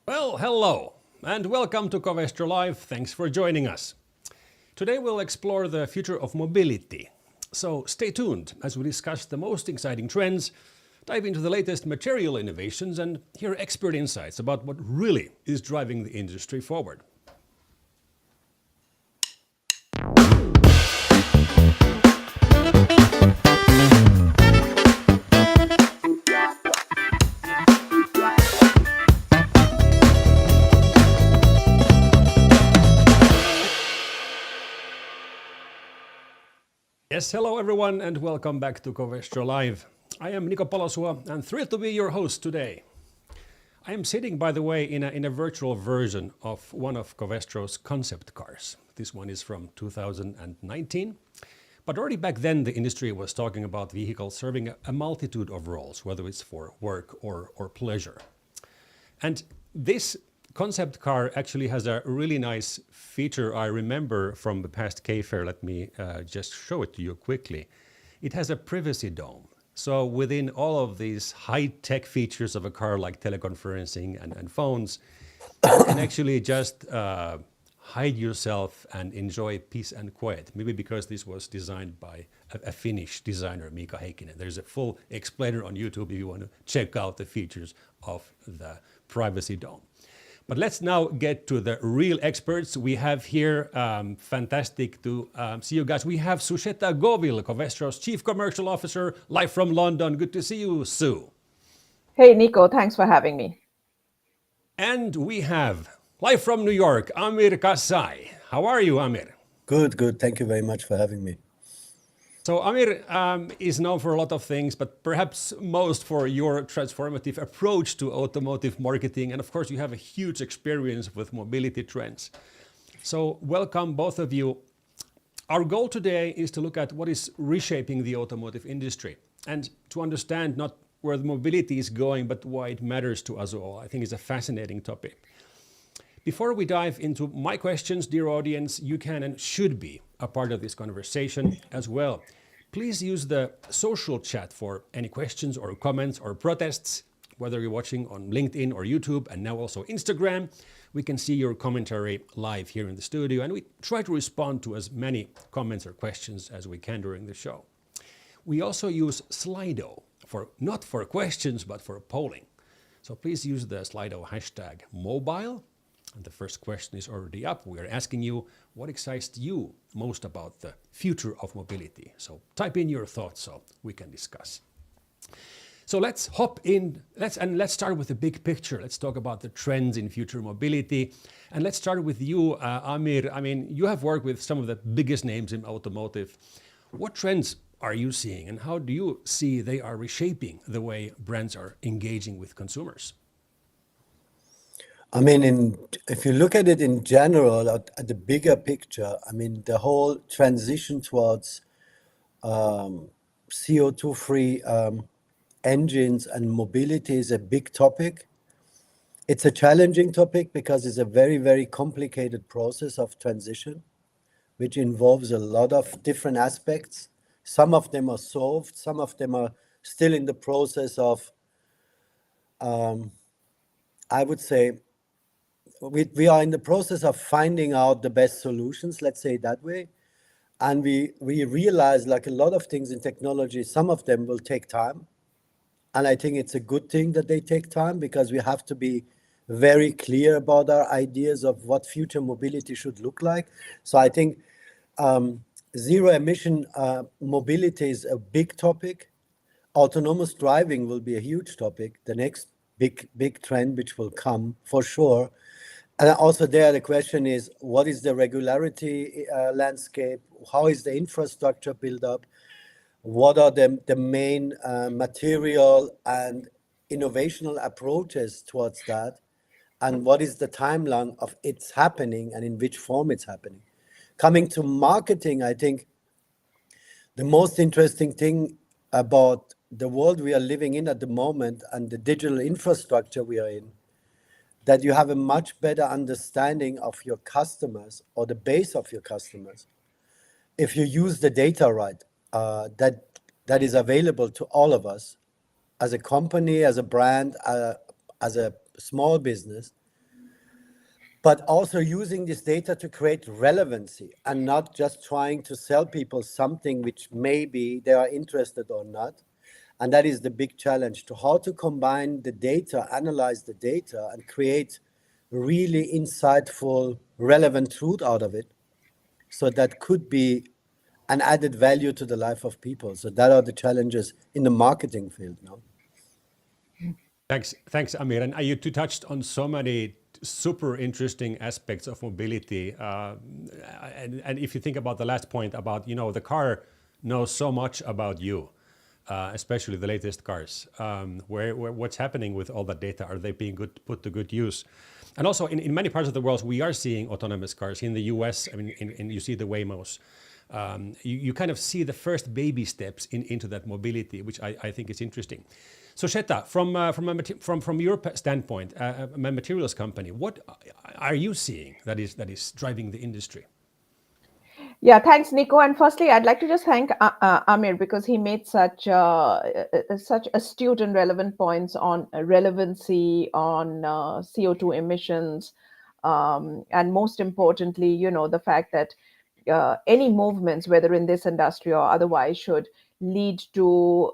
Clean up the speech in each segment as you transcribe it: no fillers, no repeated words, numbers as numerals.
Well, hello, and welcome to Covestro Live. Thanks for joining us. Today we'll explore the future of mobility. So stay tuned as we discuss the most exciting trends, dive into the latest material innovations, and hear expert insights about what really is driving the industry forward. Yes, hello everyone, and welcome back to Covestro Live. I am Niko Polosua, and thrilled to be your host today. I am sitting, by the way, in a virtual version of one of Covestro's concept cars. This one is from 2019. But already back then, the industry was talking about vehicles serving a multitude of roles, whether it's for work or pleasure. And this concept car actually has a really nice feature I remember from the past K-Fair. Let me just show it to you quickly. It has a privacy dome. So within all of these high-tech features of a car like teleconferencing and phones, you can actually just hide yourself and enjoy peace and quiet. Maybe because this was designed by a Finnish designer, Mika Heikkinen. There's a full explainer on YouTube if you want to check out the features of the privacy dome. But let's now get to the real experts. We have here, fantastic to see you guys. We have Sucheta Govil, Covestro's Chief Commercial Officer, live from London. Good to see you, Sue. Hey, Nico, thanks for having me. And we have, live from New York, Amir Kassaei. How are you, Amir? Good. Thank you very much for having me. So Amir is known for a lot of things, but perhaps most for your transformative approach to automotive marketing. And of course, you have a huge experience with mobility trends. So welcome, both of you. Our goal today is to look at what is reshaping the automotive industry and to understand not where the mobility is going, but why it matters to us all. I think it's a fascinating topic. Before we dive into my questions, dear audience, you can and should be a part of this conversation as well. Please use the social chat for any questions or comments or protests, whether you're watching on LinkedIn or YouTube and now also Instagram. We can see your commentary live here in the studio, and we try to respond to as many comments or questions as we can during the show. We also use Slido not for questions, but for polling. So please use the Slido hashtag mobile. And the first question is already up. We are asking you, what excites you most about the future of mobility? So type in your thoughts so we can discuss. So let's hop in, let's start with the big picture. Let's talk about the trends in future mobility. And let's start with you, Amir. I mean, you have worked with some of the biggest names in automotive. What trends are you seeing, and how do you see they are reshaping the way brands are engaging with consumers? I mean, if you look at it in general, at the bigger picture, I mean, the whole transition towards CO2-free engines and mobility is a big topic. It's a challenging topic because it's a very, very complicated process of transition, which involves a lot of different aspects. Some of them are solved, some of them are still in the process of, I would say, we are in the process of finding out the best solutions, let's say it that way. And we realize, like a lot of things in technology, some of them will take time. And I think it's a good thing that they take time, because we have to be very clear about our ideas of what future mobility should look like. So I think zero emission mobility is a big topic. Autonomous driving will be a huge topic, the next big trend which will come for sure. And also there, the question is, what is the regularity landscape? How is the infrastructure built up? What are the main material and innovational approaches towards that? And what is the timeline of it's happening and in which form it's happening? Coming to marketing, I think the most interesting thing about the world we are living in at the moment and the digital infrastructure we are in, that you have a much better understanding of your customers or the base of your customers if you use the data right, that is available to all of us as a company, as a brand, as a small business, but also using this data to create relevancy and not just trying to sell people something which maybe they are interested or not. And that is the big challenge, to how to combine the data, analyze the data, and create really insightful, relevant truth out of it. So that could be an added value to the life of people. So that are the challenges in the marketing field now. Thanks, Amir. And you two touched on so many super interesting aspects of mobility. And if you think about the last point about, the car knows so much about you, especially the latest cars. What's happening with all that data? Are they being put to good use? And also in many parts of the world, we are seeing autonomous cars. In the US, I mean, and you see the Waymos. You kind of see the first baby steps into that mobility, which I think is interesting. So Sucheta, from your standpoint, a materials company, what are you seeing that is driving the industry? Yeah, thanks, Nico. And firstly, I'd like to just thank Amir, because he made such astute and relevant points on relevancy, on CO2 emissions, and most importantly, the fact that any movements, whether in this industry or otherwise, should lead to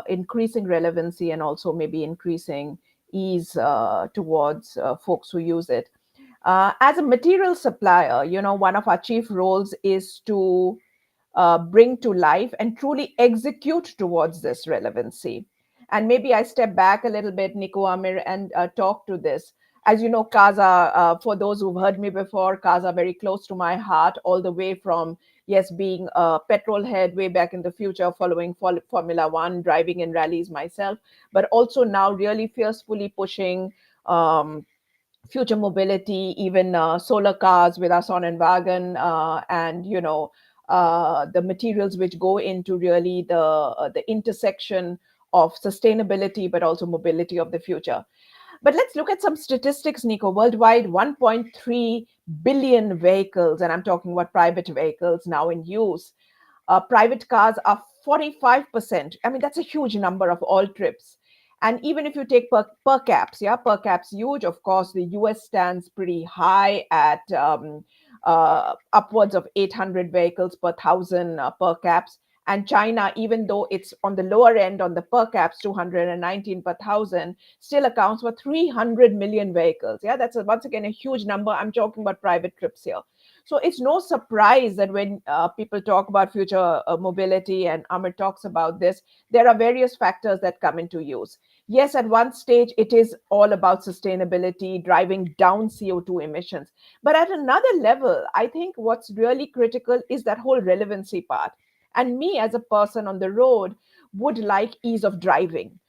increasing relevancy and also maybe increasing ease towards folks who use it. As a material supplier, one of our chief roles is to bring to life and truly execute towards this relevancy. And maybe I step back a little bit, Nico, Amir, and talk to this. As you know, cars are, for those who've heard me before, cars are very close to my heart, all the way from, yes, being a petrol head way back in the future, following Formula One, driving in rallies myself, but also now really fiercely pushing future mobility, even solar cars with our Sonnenwagen, and the materials which go into really the intersection of sustainability, but also mobility of the future. But let's look at some statistics, Nico. Worldwide, 1.3 billion vehicles, and I'm talking about private vehicles now in use. Private cars are 45%. I mean, that's a huge number of all trips. And even if you take per caps, per caps huge. Of course, the US stands pretty high at upwards of 800 vehicles per thousand per caps. And China, even though it's on the lower end on the per caps, 219 per thousand, still accounts for 300 million vehicles. Yeah, that's once again a huge number. I'm talking about private trips here. So it's no surprise that when people talk about future mobility, and Amir talks about this, there are various factors that come into use. Yes, at one stage, it is all about sustainability, driving down CO2 emissions. But at another level, I think what's really critical is that whole relevancy part. And me as a person on the road would like ease of driving.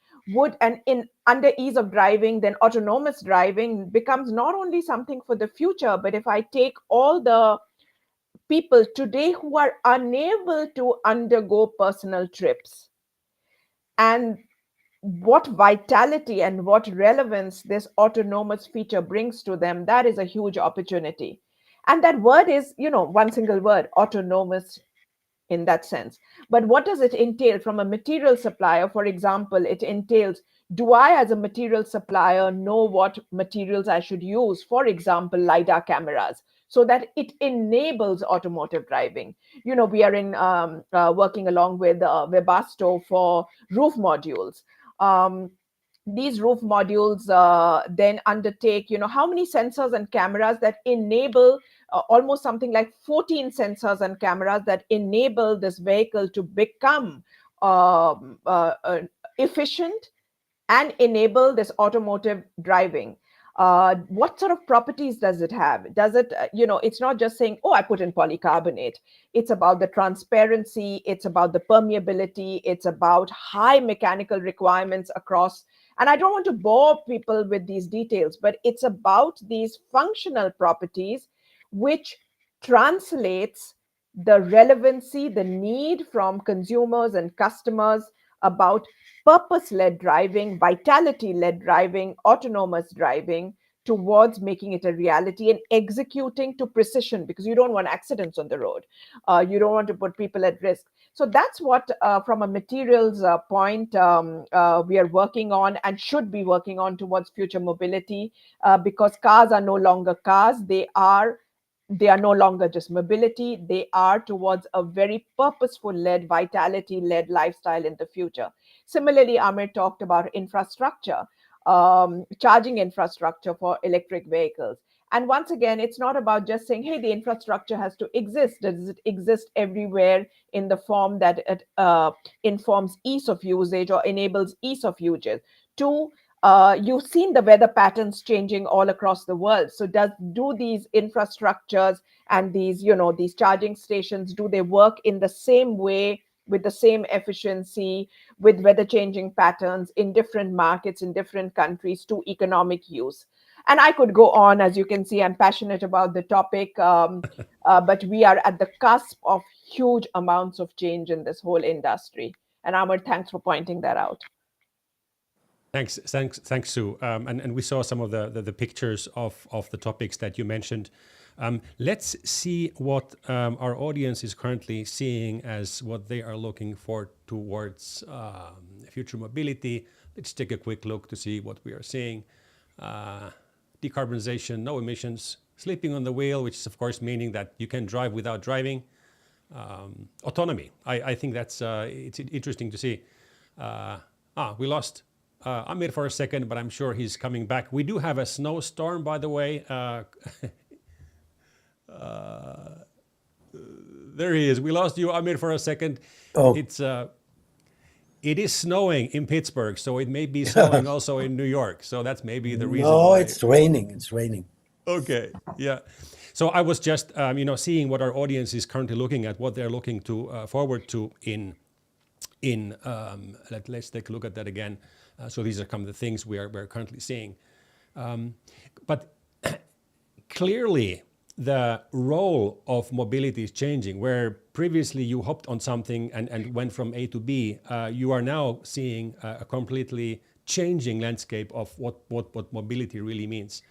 Under ease of driving, then autonomous driving becomes not only something for the future, but if I take all the people today who are unable to undergo personal trips, and what vitality and what relevance this autonomous feature brings to them, that is a huge opportunity. And that word is, one single word, autonomous, in that sense. But what does it entail from a material supplier? For example, it entails, do I, as a material supplier, know what materials I should use? For example, LiDAR cameras, so that it enables automotive driving. We are working along with Webasto for roof modules. These roof modules then undertake, how many sensors and cameras that enable almost something like 14 sensors and cameras that enable this vehicle to become efficient and enable this automotive driving. What sort of properties does it have? Does it, it's not just saying, oh, I put in polycarbonate. It's about the transparency. It's about the permeability. It's about high mechanical requirements across. And I don't want to bore people with these details, but it's about these functional properties which translates the relevancy, the need from consumers and customers about purpose-led driving, vitality-led driving, autonomous driving, towards making it a reality and executing to precision, because you don't want accidents on the road. You don't want to put people at risk. So that's what, from a materials point, we are working on and should be working on towards future mobility, because cars are no longer cars. They are no longer just mobility. They are towards a very purposeful-led, vitality-led lifestyle in the future. Similarly, Amir talked about infrastructure, charging infrastructure for electric vehicles. And once again, it's not about just saying, hey, the infrastructure has to exist. Does it exist everywhere in the form that it informs ease of usage or enables ease of usage? Two, you've seen the weather patterns changing all across the world. So do these infrastructures and these, these charging stations, do they work in the same way, with the same efficiency, with weather changing patterns in different markets, in different countries, to economic use? And I could go on. As you can see, I'm passionate about the topic, but we are at the cusp of huge amounts of change in this whole industry. And Amar, thanks for pointing that out. Thanks, Sue. And we saw some of the pictures of the topics that you mentioned. Let's see what our audience is currently seeing as what they are looking for towards future mobility. Let's take a quick look to see what we are seeing. Decarbonization, no emissions, sleeping on the wheel, which is of course meaning that you can drive without driving. Autonomy, I think that's it's interesting to see. We lost Amir for a second, but I'm sure he's coming back. We do have a snowstorm, by the way. There he is. We lost you, Amir, for a second. Oh. It is snowing in Pittsburgh, so it may be snowing also in New York. So that's maybe the reason. No, why. it's raining. It's raining. Okay, yeah. So I was just, seeing what our audience is currently looking at, what they're looking to forward to in. Let's take a look at that again. So these are some of the things we're currently seeing. But clearly, the role of mobility is changing. Where previously you hopped on something and went from A to B, you are now seeing a completely changing landscape of what mobility really means.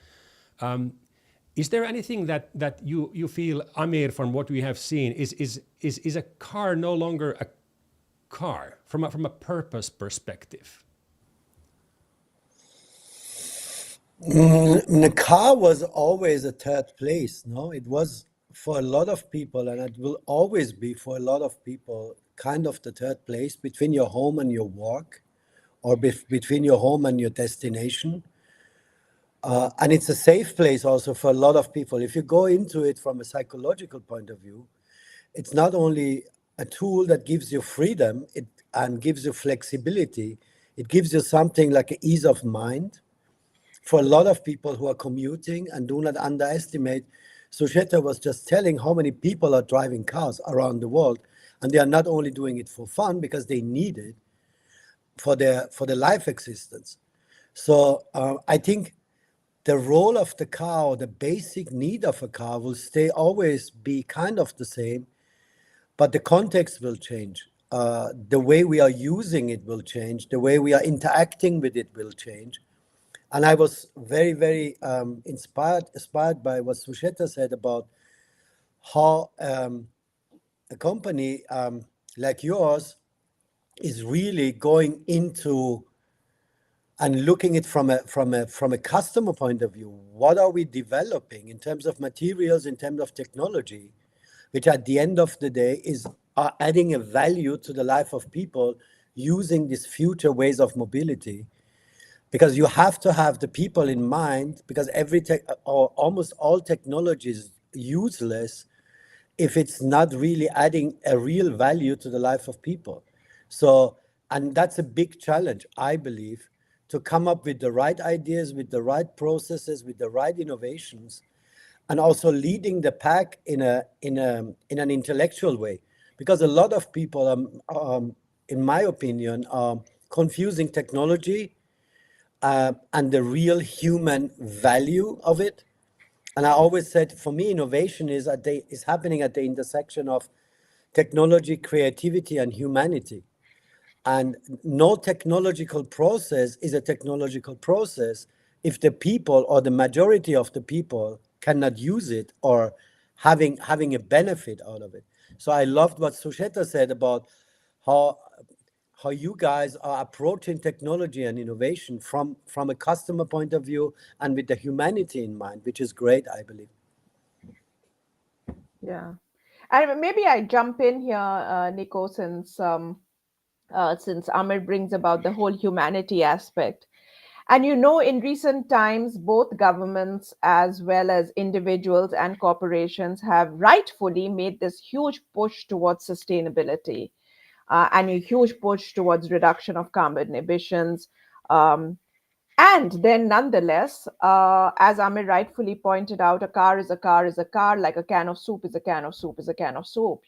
Is there anything that you feel, Amir, from what we have seen, is a car no longer a car from a purpose perspective? The car was always a third place. No, it was for a lot of people, and it will always be for a lot of people, kind of the third place between your home and your work, or between your home and your destination. And it's a safe place also for a lot of people. If you go into it from a psychological point of view, it's not only a tool that gives you freedom and gives you flexibility, it gives you something like an ease of mind. For a lot of people who are commuting, and do not underestimate, Sucheta was just telling how many people are driving cars around the world, and they are not only doing it for fun because they need it for their life existence. So I think the role of the car, or the basic need of a car, will always be kind of the same, but the context will change. The way we are using it will change. The way we are interacting with it will change. And I was very, very inspired by what Sucheta said about how a company like yours is really going into and looking at from a customer point of view. What are we developing in terms of materials, in terms of technology, which at the end of the day are adding a value to the life of people using these future ways of mobility? Because you have to have the people in mind, because or almost all technology is useless if it's not really adding a real value to the life of people. So, and that's a big challenge, I believe, to come up with the right ideas, with the right processes, with the right innovations, and also leading the pack in an intellectual way. Because a lot of people, in my opinion, are confusing technology and the real human value of it. And I always said, for me, innovation is happening at the intersection of technology, creativity, and humanity. And no technological process is a technological process if the people, or the majority of the people, cannot use it or having a benefit out of it. So I loved what Sucheta said about how you guys are approaching technology and innovation from a customer point of view and with the humanity in mind, which is great, I believe. Yeah. And maybe I jump in here, Nico, since Amir brings about the whole humanity aspect. And in recent times, both governments as well as individuals and corporations have rightfully made this huge push towards sustainability and a huge push towards reduction of carbon emissions. Um, and then, nonetheless, as Amir rightfully pointed out, a car is a car is a car, like a can of soup is a can of soup is a can of soup.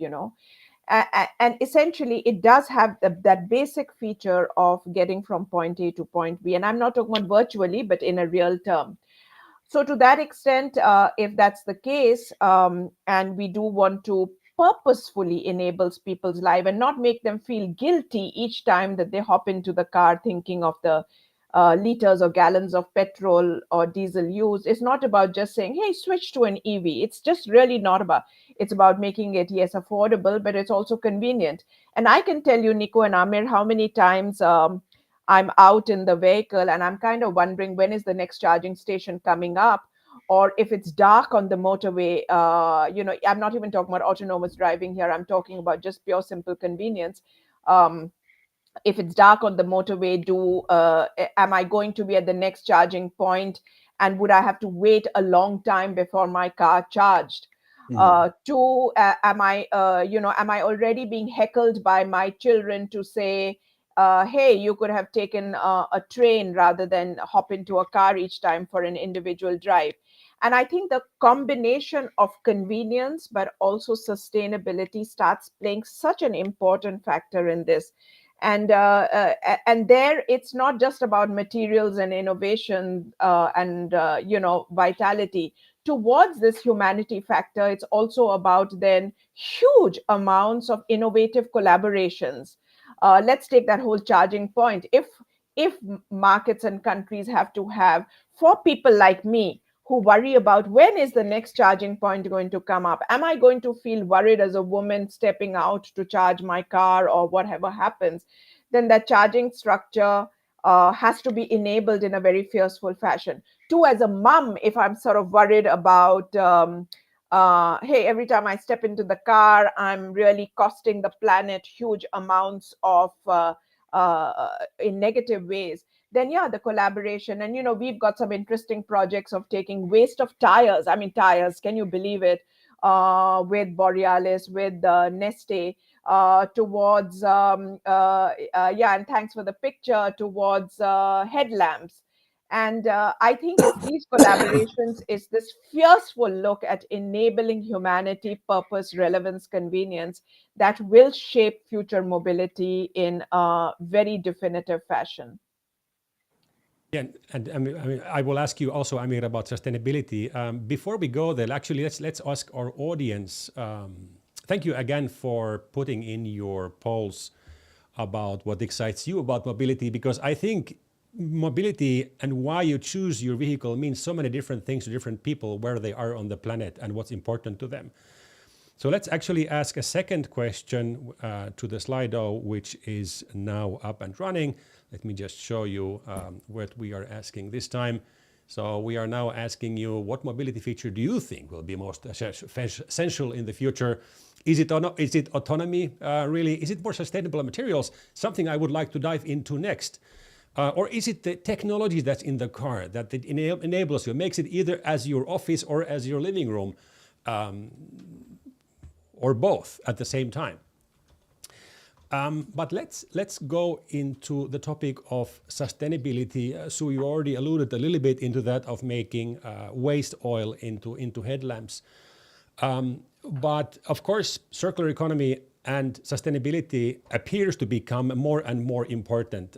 And essentially it does have that basic feature of getting from point A to point B, and I'm not talking about virtually but in a real term. So to that extent, if that's the case, and we do want to purposefully enable people's life and not make them feel guilty each time that they hop into the car thinking of the liters or gallons of petrol or diesel used. It's not about just saying, hey, switch to an EV. It's just really not about. It's about making it, yes, affordable, but it's also convenient. And I can tell you, Nico and Amir, how many times I'm out in the vehicle and I'm kind of wondering when is the next charging station coming up, or if it's dark on the motorway. I'm not even talking about autonomous driving here. I'm talking about just pure simple convenience. If it's dark on the motorway, am I going to be at the next charging point, and would I have to wait a long time before my car charged? Two, am I already being heckled by my children to say, hey, you could have taken a train rather than hop into a car each time for an individual drive? And I think the combination of convenience but also sustainability starts playing such an important factor in this. And there, it's not just about materials and innovation and vitality towards this humanity factor. It's also about then huge amounts of innovative collaborations. Let's take that whole charging point. If markets and countries have to have, for people like me who worry about when is the next charging point going to come up, am I going to feel worried as a woman stepping out to charge my car or whatever happens, then that charging structure has to be enabled in a very fearful fashion. Two, as a mom, if I'm sort of worried about hey, every time I step into the car, I'm really costing the planet huge amounts of in negative ways, then yeah, the collaboration. And we've got some interesting projects of taking waste of tires. I mean, tires, can you believe it? With Borealis, with Neste, towards and thanks for the picture, towards headlamps. And I think it's these collaborations, it's this fearful look at enabling humanity, purpose, relevance, convenience that will shape future mobility in a very definitive fashion. Yeah, and I will ask you also, Amir, about sustainability. Before we go there, actually, let's ask our audience. Thank you again for putting in your polls about what excites you about mobility, because I think mobility and why you choose your vehicle means so many different things to different people, where they are on the planet and what's important to them. So let's actually ask a second question to the Slido, which is now up and running. Let me just show you what we are asking this time. So we are now asking you, what mobility feature do you think will be most essential in the future? Is it autonomy, really? Is it more sustainable materials? Something I would like to dive into next. Or is it the technology that's in the car that it enables you, makes it either as your office or as your living room, or both at the same time? But let's go into the topic of sustainability. So you already alluded a little bit into that, of making waste oil into headlamps. But of course, circular economy and sustainability appears to become a more and more important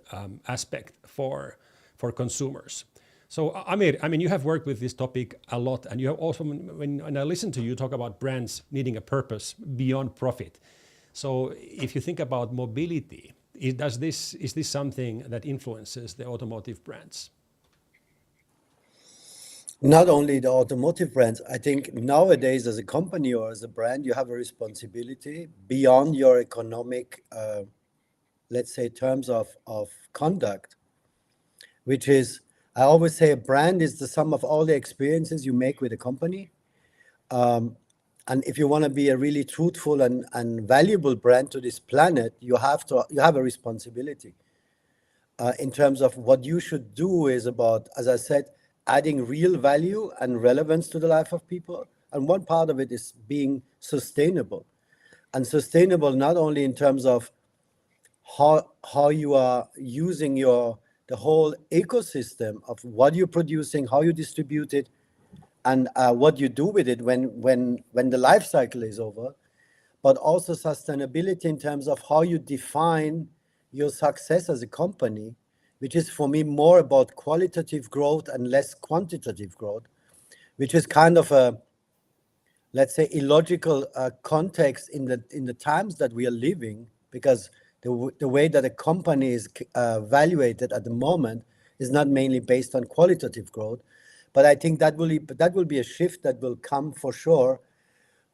aspect for consumers. So Amir, I mean, you have worked with this topic a lot, and you have also, when I listen to you talk about brands needing a purpose beyond profit. So if you think about mobility, is this something that influences the automotive brands? Not only the automotive brands, I think nowadays as a company or as a brand, you have a responsibility beyond your economic, let's say, terms of conduct, which is, I always say a brand is the sum of all the experiences you make with a company. And if you want to be a really truthful and valuable brand to this planet, you have a responsibility. In terms of what you should do is about, as I said, adding real value and relevance to the life of people. And one part of it is being sustainable. And sustainable not only in terms of how you are using the whole ecosystem of what you're producing, how you distribute it, and what you do with it when the life cycle is over, but also sustainability in terms of how you define your success as a company, which is for me more about qualitative growth and less quantitative growth, which is kind of a, let's say, illogical context in the times that we are living, because the way that a company is evaluated at the moment is not mainly based on qualitative growth. But I think that will be a shift that will come for sure,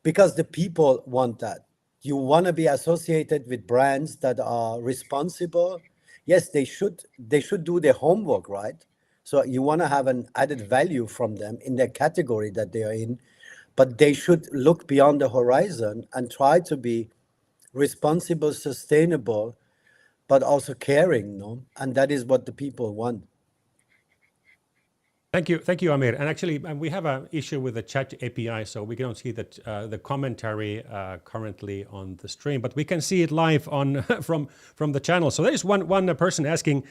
because the people want that. You want to be associated with brands that are responsible. Yes, they should do their homework, right? So you want to have an added value from them in their category that they are in, but they should look beyond the horizon and try to be responsible, sustainable, but also caring, no? And that is what the people want. Thank you, Amir. And actually, we have an issue with the chat API, so we don't see that the commentary currently on the stream, but we can see it live on from the channel. So there is one person asking,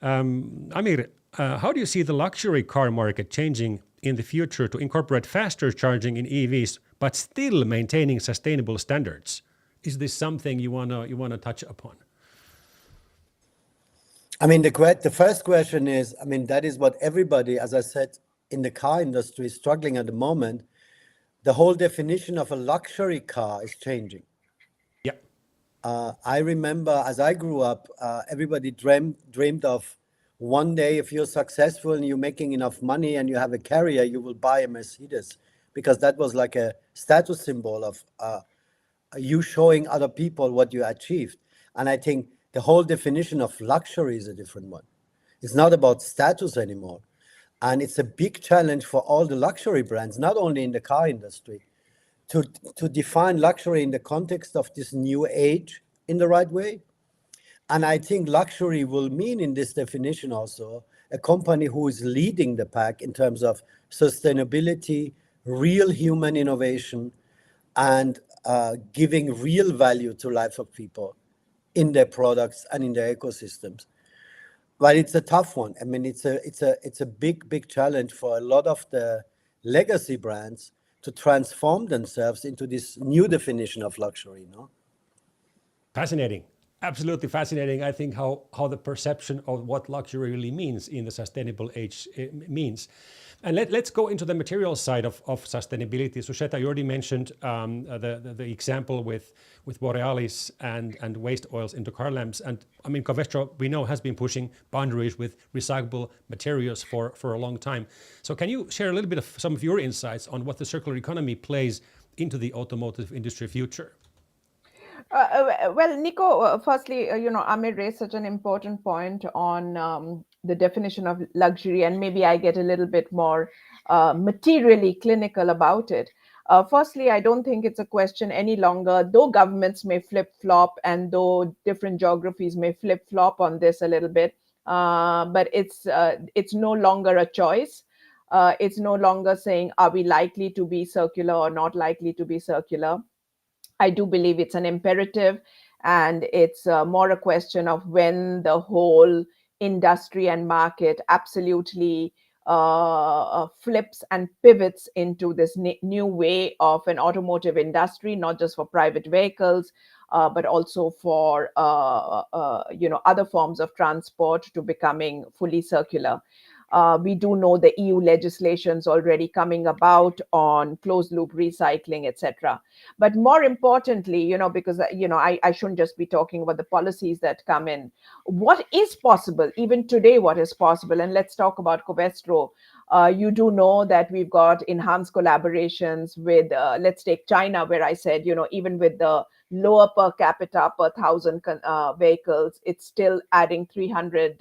Amir, how do you see the luxury car market changing in the future to incorporate faster charging in EVs, but still maintaining sustainable standards? Is this something you wanna touch upon? I mean, the first question is, I mean, that is what everybody, as I said, in the car industry is struggling at the moment. The whole definition of a luxury car is changing. Yeah. I remember as I grew up, everybody dreamed of one day, if you're successful and you're making enough money and you have a career, you will buy a Mercedes, because that was like a status symbol of you showing other people what you achieved. And I think the whole definition of luxury is a different one. It's not about status anymore. And it's a big challenge for all the luxury brands, not only in the car industry, to define luxury in the context of this new age in the right way. And I think luxury will mean in this definition also a company who is leading the pack in terms of sustainability, real human innovation, and giving real value to life of people in their products and in their ecosystems. But it's a tough one. I mean, it's a big challenge for a lot of the legacy brands to transform themselves into this new definition of luxury, no? Fascinating. Absolutely fascinating. I think how the perception of what luxury really means in the sustainable age means. And let's go into the material side of sustainability. Sucheta, you already mentioned the example with Borealis and waste oils into car lamps. And I mean, Covestro, we know, has been pushing boundaries with recyclable materials for a long time. So can you share a little bit of some of your insights on what the circular economy plays into the automotive industry future? Well, Nico, firstly, Amir raised such an important point on the definition of luxury, and maybe I get a little bit more materially clinical about it. Firstly, I don't think it's a question any longer, though governments may flip-flop and though different geographies may flip-flop on this a little bit, but it's no longer a choice. It's no longer saying, are we likely to be circular or not likely to be circular? I do believe it's an imperative, and it's more a question of when the whole industry and market absolutely flips and pivots into this new way of an automotive industry, not just for private vehicles, but also for other forms of transport, to becoming fully circular. We do know the EU legislation's already coming about on closed loop recycling, etc. But more importantly, because I shouldn't just be talking about the policies that come in. What is possible, even today, what is possible? And let's talk about Covestro. You do know that we've got enhanced collaborations with, let's take China, where I said, even with the lower per capita per thousand vehicles, it's still adding 300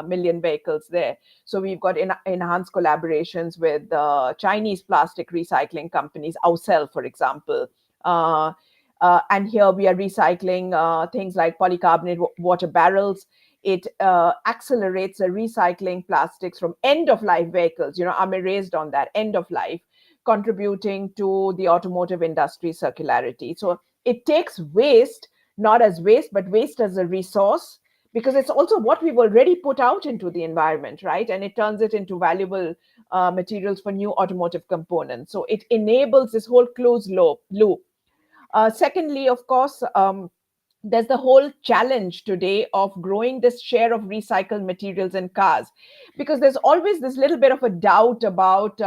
million vehicles there. So we've got enhanced collaborations with Chinese plastic recycling companies, ourselves, for example. And here we are recycling things like polycarbonate water barrels. It accelerates the recycling plastics from end-of-life vehicles. Amir raised on that, end of life, contributing to the automotive industry circularity. So it takes waste, not as waste, but waste as a resource, because it's also what we've already put out into the environment, right? And it turns it into valuable materials for new automotive components. So it enables this whole closed loop. Secondly, of course, there's the whole challenge today of growing this share of recycled materials in cars, because there's always this little bit of a doubt about,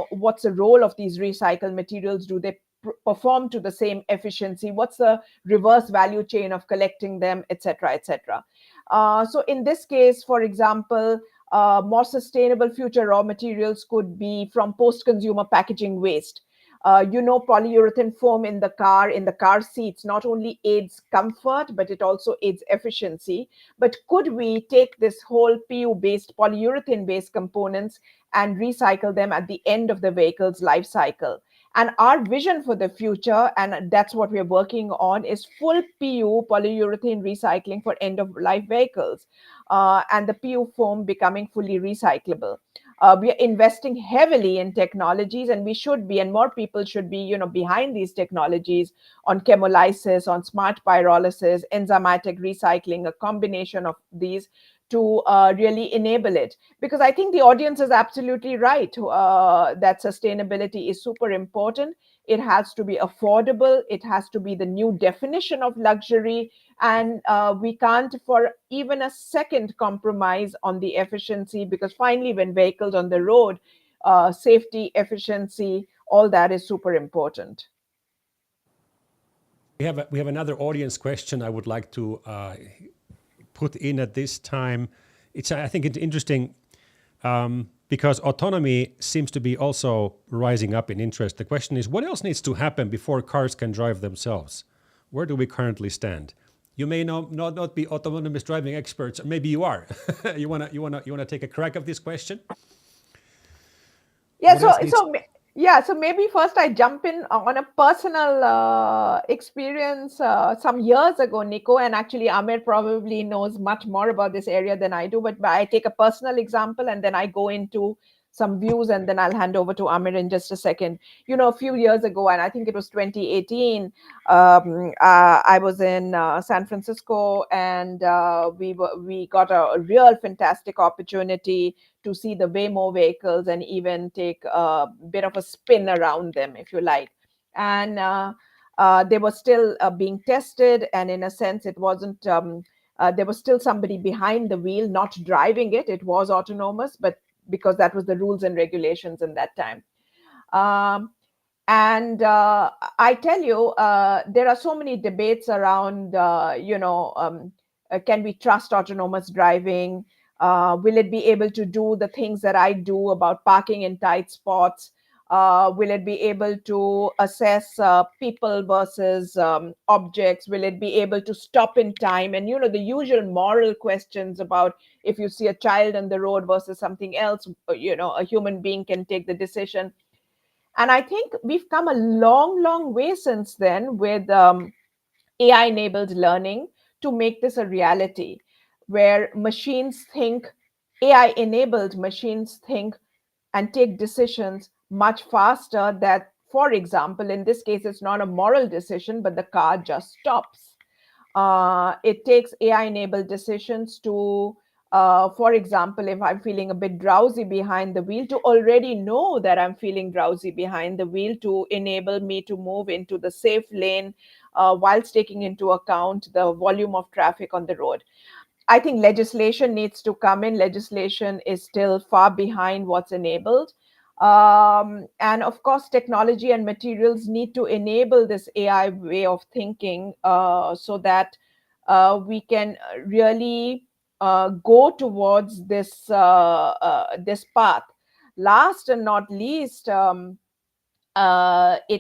what's the role of these recycled materials? Do they perform to the same efficiency? What's the reverse value chain of collecting them, etc., etc.? So in this case, for example, more sustainable future raw materials could be from post-consumer packaging waste. Polyurethane foam in the car seats not only aids comfort, but it also aids efficiency. But could we take this whole PU-based, polyurethane-based components and recycle them at the end of the vehicle's life cycle? And our vision for the future, and that's what we're working on, is full PU, polyurethane recycling for end-of-life vehicles, and the PU foam becoming fully recyclable. We are investing heavily in technologies, and we should be, and more people should be, behind these technologies on chemolysis, on smart pyrolysis, enzymatic recycling, a combination of these to really enable it. Because I think the audience is absolutely right that sustainability is super important. It has to be affordable. It has to be the new definition of luxury. And we can't for even a second compromise on the efficiency, because finally, when vehicles on the road, safety, efficiency, all that is super important. We have another audience question I would like to put in at this time. I think it's interesting because autonomy seems to be also rising up in interest. The question is, what else needs to happen before cars can drive themselves? Where do we currently stand? You may not be autonomous driving experts, or maybe you are. you wanna take a crack at this question? Yeah. So maybe first I jump in on a personal experience some years ago, Nico, and actually Amir probably knows much more about this area than I do, but I take a personal example and then I go into some views, and then I'll hand over to Amir in just a second. A few years ago, and I think it was 2018, I was in San Francisco, and we got a real fantastic opportunity to see the Waymo vehicles and even take a bit of a spin around them, if you like. And they were still being tested, and in a sense, it wasn't. There was still somebody behind the wheel, not driving it. It was autonomous, but because that was the rules and regulations in that time. And I tell you, there are so many debates around, can we trust autonomous driving? Will it be able to do the things that I do about parking in tight spots? Will it be able to assess people versus objects? Will it be able to stop in time? And, the usual moral questions about if you see a child on the road versus something else, a human being can take the decision. And I think we've come a long, long way since then with AI-enabled learning to make this a reality, where AI-enabled machines think and take decisions much faster. That, for example, in this case, it's not a moral decision, but the car just stops. It takes AI-enabled decisions to, for example, if I'm feeling a bit drowsy behind the wheel, to already know that I'm feeling drowsy behind the wheel, to enable me to move into the safe lane whilst taking into account the volume of traffic on the road. I think legislation needs to come in. Legislation is still far behind what's enabled. And of course, technology and materials need to enable this AI way of thinking so that we can really go towards this this path. Last and not least, it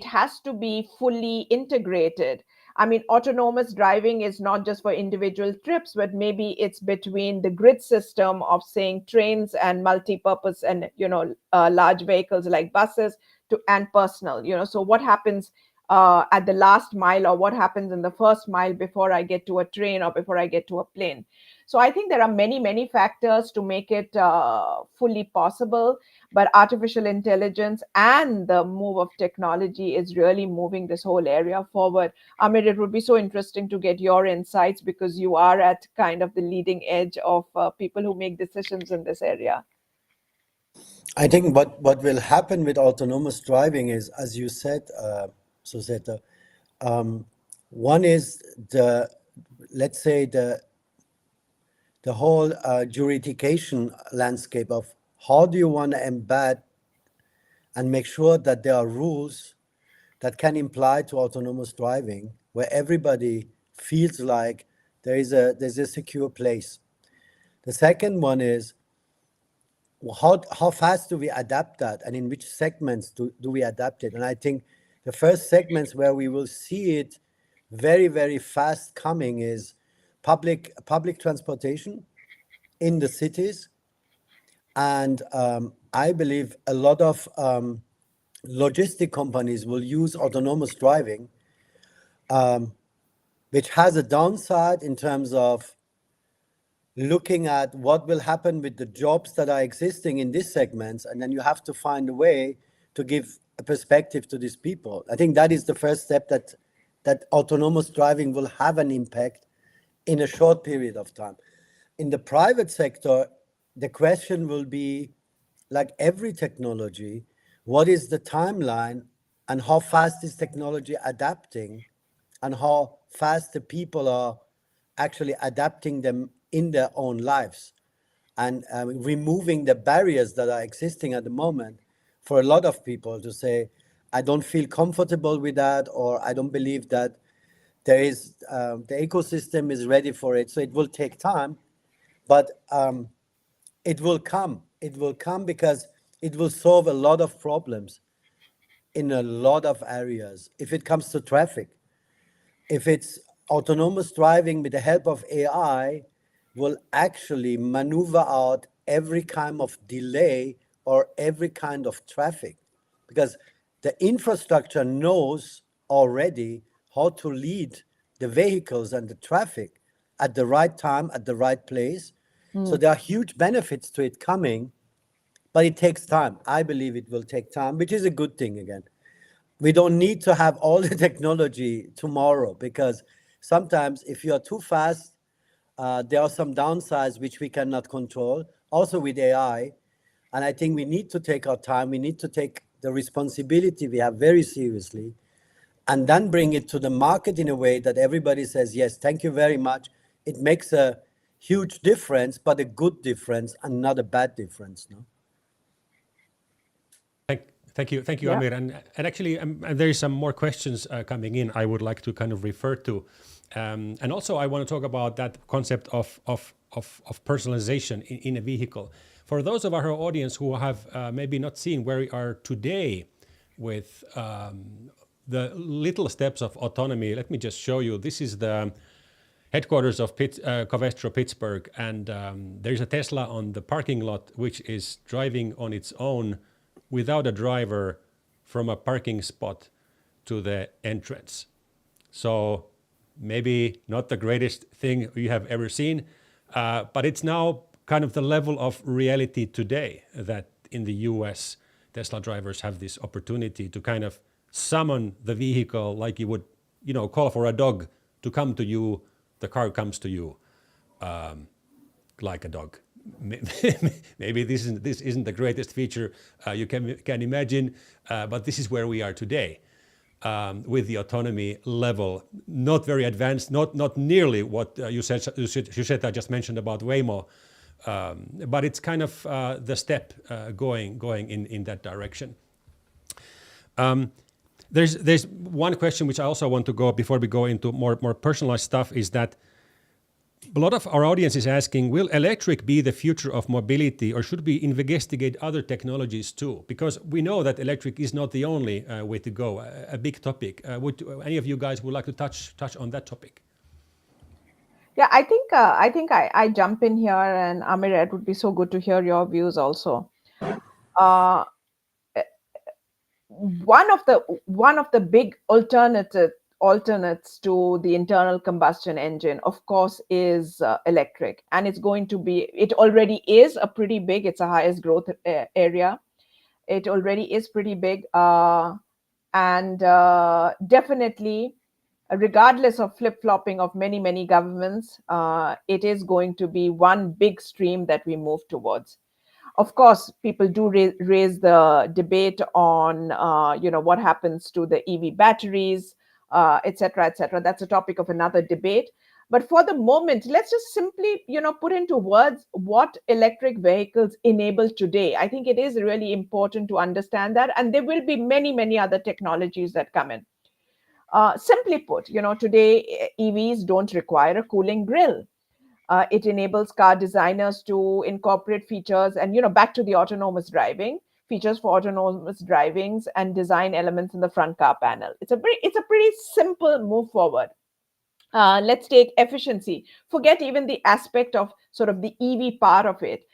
has to be fully integrated. I mean, autonomous driving is not just for individual trips, but maybe it's between the grid system of saying trains and multi-purpose and large vehicles like buses and personal. So what happens at the last mile, or what happens in the first mile before I get to a train or before I get to a plane? So I think there are many factors to make it fully possible. But artificial intelligence and the move of technology is really moving this whole area forward. Amir, it would be so interesting to get your insights, because you are at kind of the leading edge of people who make decisions in this area. I think what will happen with autonomous driving is, as you said, Sucheta, one is let's say the whole juridication landscape of how do you want to embed and make sure that there are rules that can apply to autonomous driving, where everybody feels like there's a secure place. The second one is, how fast do we adapt that, and in which segments do we adapt it? And I think the first segments where we will see it very fast coming is public transportation in the cities. And I believe a lot of logistic companies will use autonomous driving, which has a downside in terms of looking at what will happen with the jobs that are existing in these segments, and then you have to find a way to give a perspective to these people. I think that is the first step, that autonomous driving will have an impact in a short period of time. In the private sector, the question will be, like every technology, what is the timeline and how fast is technology adapting, and how fast the people are actually adapting them in their own lives, and removing the barriers that are existing at the moment for a lot of people to say, I don't feel comfortable with that, or I don't believe that there is the ecosystem is ready for it. So it will take time, but it will come. It will come because it will solve a lot of problems in a lot of areas. If it comes to traffic, if it's autonomous driving with the help of AI, will actually maneuver out every kind of delay or every kind of traffic, because the infrastructure knows already how to lead the vehicles and the traffic at the right time, at the right place. So there are huge benefits to it coming, but it takes time. I believe it will take time, which is a good thing again. We don't need to have all the technology tomorrow, because sometimes if you are too fast, there are some downsides which we cannot control, also with AI. And I think we need to take our time. We need to take the responsibility we have very seriously, and then bring it to the market in a way that everybody says, yes, thank you very much. It makes a huge difference, but a good difference and not a bad difference. No? Thank you, Yeah. Amir. And actually, there is some more questions coming in I would like to kind of refer to. And also, I want to talk about that concept of personalization in a vehicle. For those of our audience who have maybe not seen where we are today with the little steps of autonomy, let me just show you. This is the headquarters of Covestro Pittsburgh, and there's a Tesla on the parking lot which is driving on its own without a driver from a parking spot to the entrance. So maybe not the greatest thing you have ever seen, but it's now kind of the level of reality today that in the US, Tesla drivers have this opportunity to kind of summon the vehicle like you would, call for a dog to come to you. The car comes to you like a dog. Maybe this isn't the greatest feature you can imagine, but this is where we are today with the autonomy level. Not very advanced, not nearly what Sucheta just mentioned about Waymo, but it's kind of the step going in that direction. There's one question which I also want to go before we go into more personalized stuff, is that A lot of our audience is asking, will electric be the future of mobility, or should we investigate other technologies too? Because we know that electric is not the only way to go, a big topic. Would any of you guys would like to touch on that topic? Yeah, I think I jump in here, and Amir, it would be so good to hear your views also. Uh, one of the big alternates to the internal combustion engine, of course, is electric, and it already is a pretty big. It's the highest growth area. It already is pretty big, and definitely, regardless of flip-flopping of many governments, it is going to be one big stream that we move towards. Of course, people do raise the debate on, what happens to the EV batteries, et cetera, et cetera. That's a topic of another debate. But for the moment, let's just simply, put into words what electric vehicles enable today. I think it is really important to understand that. And there will be many other technologies that come in. Simply put, today EVs don't require a cooling grill. It enables car designers to incorporate features and, back to the autonomous driving, features for autonomous drivings and design elements in the front car panel. It's a pretty simple move forward. Let's take efficiency. Forget even the aspect of sort of the EV part of it.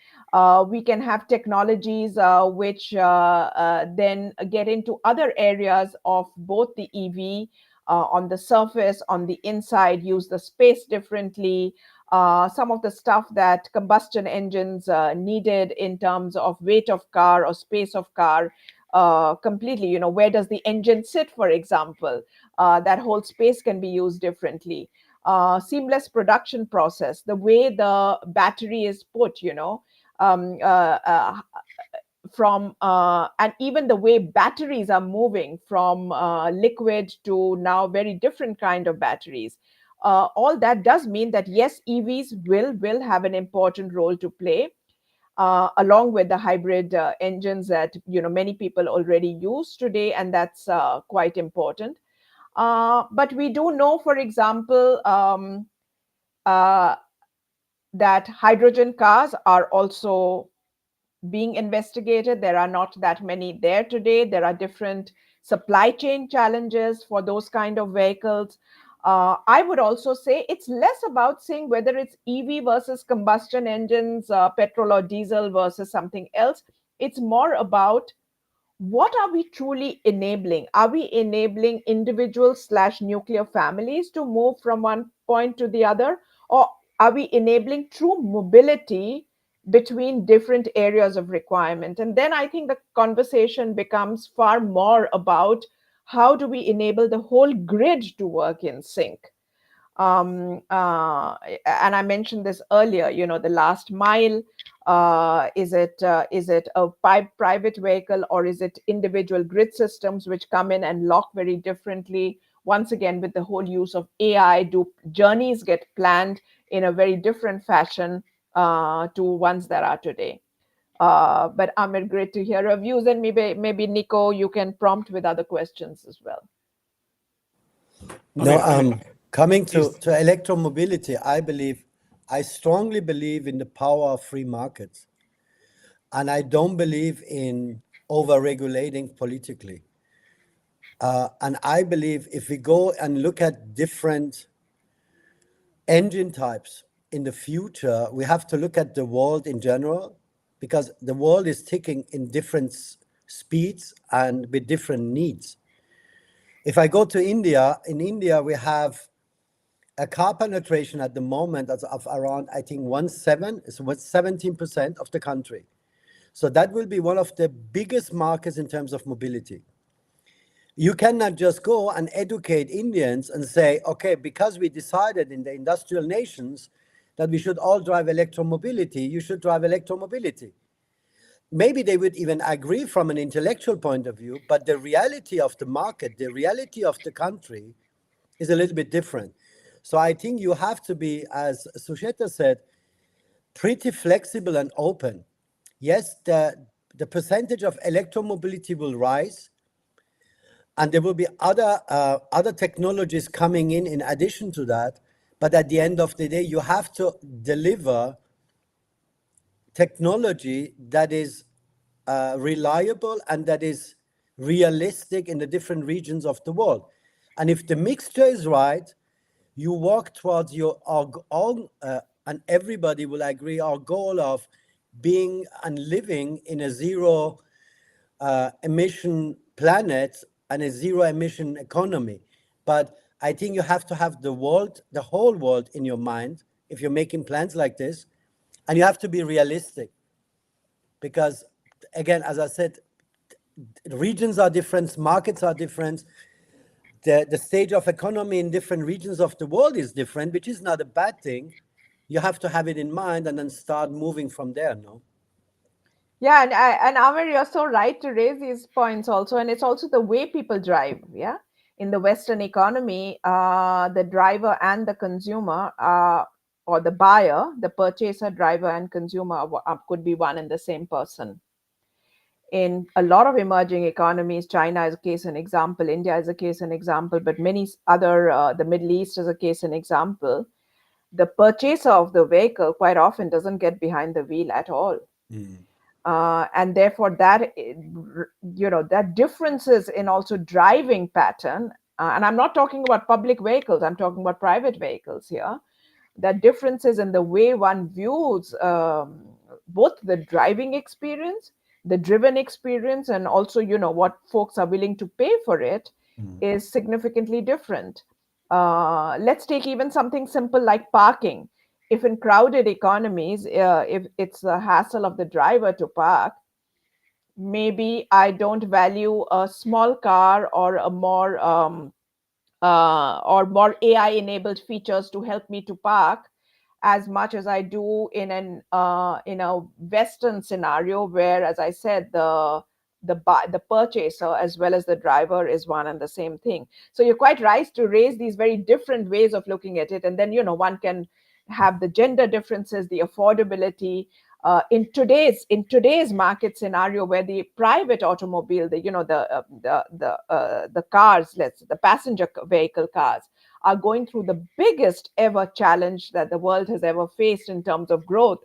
We can have technologies which then get into other areas of both the EV on the surface, on the inside, use the space differently. Some of the stuff that combustion engines needed in terms of weight of car or space of car, completely, where does the engine sit, for example? That whole space can be used differently. Seamless production process, the way the battery is put, from and even the way batteries are moving from liquid to now very different kind of batteries. All that does mean that yes, EVs will have an important role to play, along with the hybrid engines that many people already use today, and that's quite important. But we do know, for example, that hydrogen cars are also being investigated. There are not that many there today. There are different supply chain challenges for those kind of vehicles. I would also say it's less about saying whether it's EV versus combustion engines, petrol or diesel versus something else. It's more about what are we truly enabling? Are we enabling individuals/nuclear families to move from one point to the other? Or are we enabling true mobility between different areas of requirement? And then I think the conversation becomes far more about how do we enable the whole grid to work in sync? And I mentioned this earlier, the last mile. Is it a private vehicle, or is it individual grid systems which come in and lock very differently? Once again, with the whole use of AI, do journeys get planned in a very different fashion to ones that are today? But Amir, great to hear your views, and maybe Nico, you can prompt with other questions as well. No, coming to electromobility, I strongly believe in the power of free markets. And I don't believe in over-regulating politically. And I believe if we go and look at different engine types in the future, we have to look at the world in general, because the world is ticking in different speeds and with different needs. If I go to India, in India, we have a car penetration at the moment of around, I think, 17% of the country. So that will be one of the biggest markets in terms of mobility. You cannot just go and educate Indians and say, okay, because we decided in the industrial nations that we should all drive electromobility, you should drive electromobility. Maybe they would even agree from an intellectual point of view, but the reality of the market, the reality of the country is a little bit different. So I think you have to be, as Sucheta said, pretty flexible and open. Yes, the percentage of electromobility will rise, and there will be other technologies coming in addition to that. But at the end of the day, you have to deliver technology that is reliable and that is realistic in the different regions of the world. And if the mixture is right, you walk towards our own, and everybody will agree, our goal of being and living in a zero emission planet and a zero emission economy. But I think you have to have the whole world in your mind if you're making plans like this, and you have to be realistic. Because again, as I said, regions are different, markets are different, the stage of economy in different regions of the world is different, which is not a bad thing. You have to have it in mind and then start moving from there, no? Yeah, and Amir, you're so right to raise these points also, and it's also the way people drive. Yeah, in the Western economy, the driver and the consumer, or the buyer, the purchaser, driver, and consumer could be one and the same person. In a lot of emerging economies, China is a case and example, India is a case and example, but many other, the Middle East is a case and example. The purchaser of the vehicle quite often doesn't get behind the wheel at all. And therefore that that differences in also driving pattern, and I'm not talking about public vehicles, I'm talking about private vehicles here, that differences in the way one views both the driving experience, the driven experience, and also what folks are willing to pay for it is significantly different. Let's take even something simple like parking. If in crowded economies, if it's the hassle of the driver to park, maybe I don't value a small car or a more or more AI enabled features to help me to park as much as I do in a Western scenario where, as I said, the purchaser as well as the driver is one and the same thing. So you're quite right to raise these very different ways of looking at it, and then one can have the gender differences, the affordability. In today's market scenario, where the private automobile, the cars, the passenger vehicle cars, are going through the biggest ever challenge that the world has ever faced in terms of growth,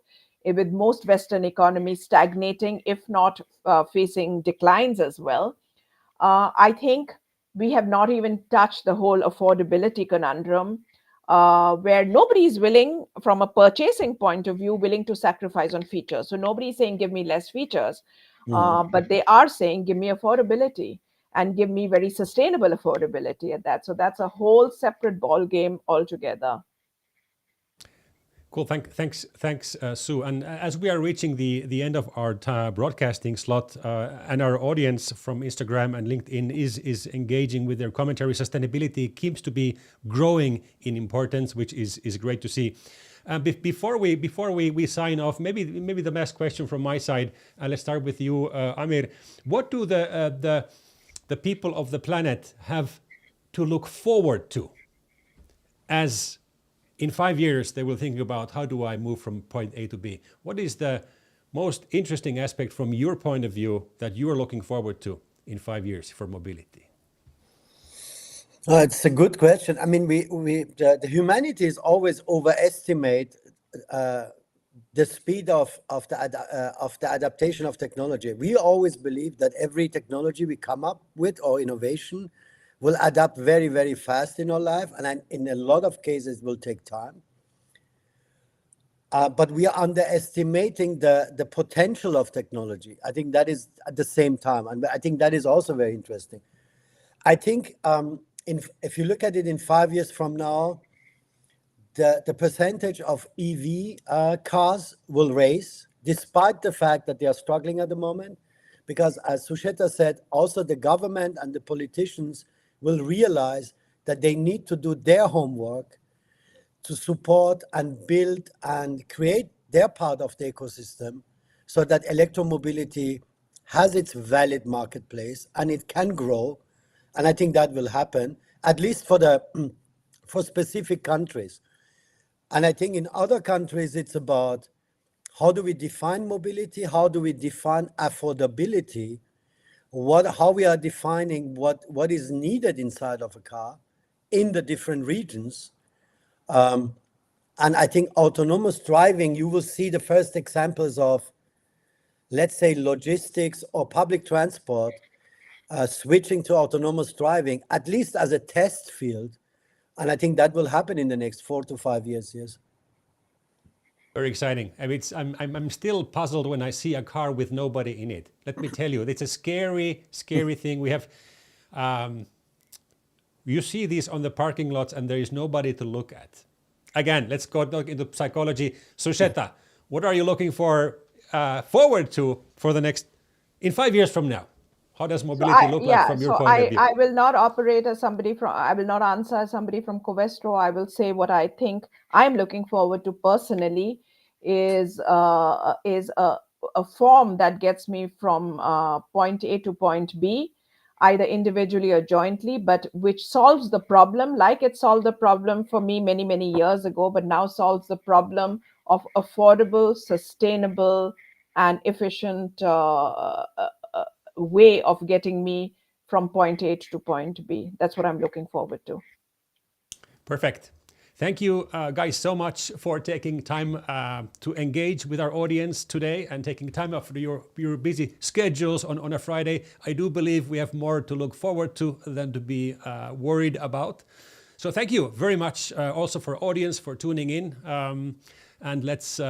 with most Western economies stagnating, if not facing declines as well. I think we have not even touched the whole affordability conundrum, where nobody is willing, from a purchasing point of view, willing to sacrifice on features. So nobody is saying, give me less features, but they are saying, give me affordability and give me very sustainable affordability at that. So that's a whole separate ball game altogether. Cool. Thanks, Sue. And as we are reaching the end of our broadcasting slot, and our audience from Instagram and LinkedIn is engaging with their commentary, sustainability seems to be growing in importance, which is great to see. Before we sign off, maybe the last question from my side. Let's start with you, Amir. What do the people of the planet have to look forward to as in 5 years they will think about, how do I move from point A to B? What is the most interesting aspect from your point of view that you are looking forward to in 5 years for mobility? It's a good question. I mean, the humanities always overestimate the speed of the adaptation of technology. We always believe that every technology we come up with or innovation will adapt very, very fast in our life, and in a lot of cases will take time. But we are underestimating the potential of technology. I think that is at the same time, and I think that is also very interesting. I think if you look at it in 5 years from now, the percentage of EV cars will raise, despite the fact that they are struggling at the moment, because as Sucheta said, also the government and the politicians will realize that they need to do their homework to support and build and create their part of the ecosystem so that electromobility has its valid marketplace and it can grow. And I think that will happen, at least for specific countries. And I think in other countries, it's about how do we define mobility? How do we define affordability? How we are defining what is needed inside of a car in the different regions. And I think autonomous driving, you will see the first examples of, let's say, logistics or public transport switching to autonomous driving, at least as a test field. And I think that will happen in the next 4 to 5 years. Yes. Very exciting. I mean, I'm still puzzled when I see a car with nobody in it. Let me tell you, it's a scary thing. We have, you see these on the parking lots and there is nobody to look at. Again, let's go into psychology. Sucheta, what are you looking forward to for the next, in 5 years from now? How does mobility look like from your point of view? I will not operate as somebody from, I will not answer as somebody from Covestro. I will say what I think I'm looking forward to personally is a form that gets me from point A to point B, either individually or jointly, but which solves the problem like it solved the problem for me many, many years ago, but now solves the problem of affordable, sustainable, and efficient way of getting me from point A to point B. That's what I'm looking forward to. Perfect. Thank you guys so much for taking time to engage with our audience today and taking time off your busy schedules on a Friday. I do believe we have more to look forward to than to be worried about. So thank you very much also for audience for tuning in. And let's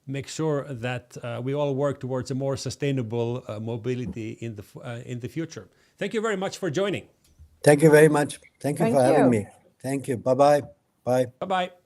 make sure that we all work towards a more sustainable mobility in the future. Thank you very much for joining. Thank you very much. Thank you for having me. Thank you. Bye-bye. Bye. Bye-bye.